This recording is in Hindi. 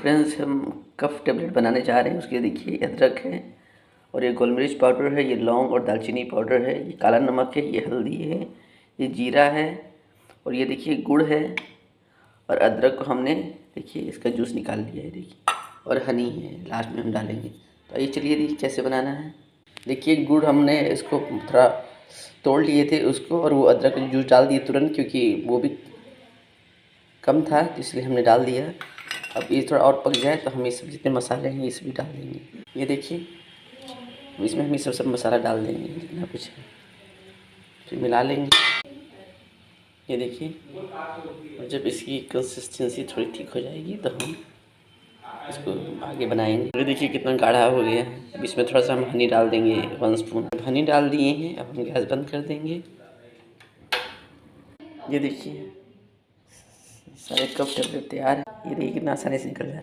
फ्रेंड्स, हम कफ टेबलेट बनाने जा रहे हैं। उसके लिए देखिए अदरक है और ये गोल मिर्च पाउडर है, ये लौंग और दालचीनी पाउडर है, ये काला नमक है, ये हल्दी है, ये जीरा है और ये देखिए गुड़ है। और अदरक को हमने देखिए इसका जूस निकाल लिया है देखिए, और हनी है लास्ट में हम डालेंगे। तो ये चलिए देखिए कैसे बनाना है। देखिए गुड़ हमने इसको थोड़ा तोड़ लिए थे उसको, और वो अदरक का जूस डाल दिए तुरंत, क्योंकि वो भी कम था इसलिए हमने डाल दिया। अब ये थोड़ा और पक जाए तो हम ये सब जितने मसाले हैं ये सभी डाल देंगे। ये देखिए इसमें हम ये सब मसाला डाल देंगे जितना कुछ है, फिर मिला लेंगे। ये देखिए, और जब इसकी कंसिस्टेंसी थोड़ी ठीक हो जाएगी तो हम इसको आगे बनाएंगे। ये देखिए कितना गाढ़ा हो गया है। अब इसमें थोड़ा सा हम हनी डाल देंगे, 1 स्पून हनी डाल दिए हैं। अब हम गैस बंद कर देंगे। ये देखिए सारे कप टेबलेट तैयार है। ये देखिए कितना आसानी से निकल जा रहा है।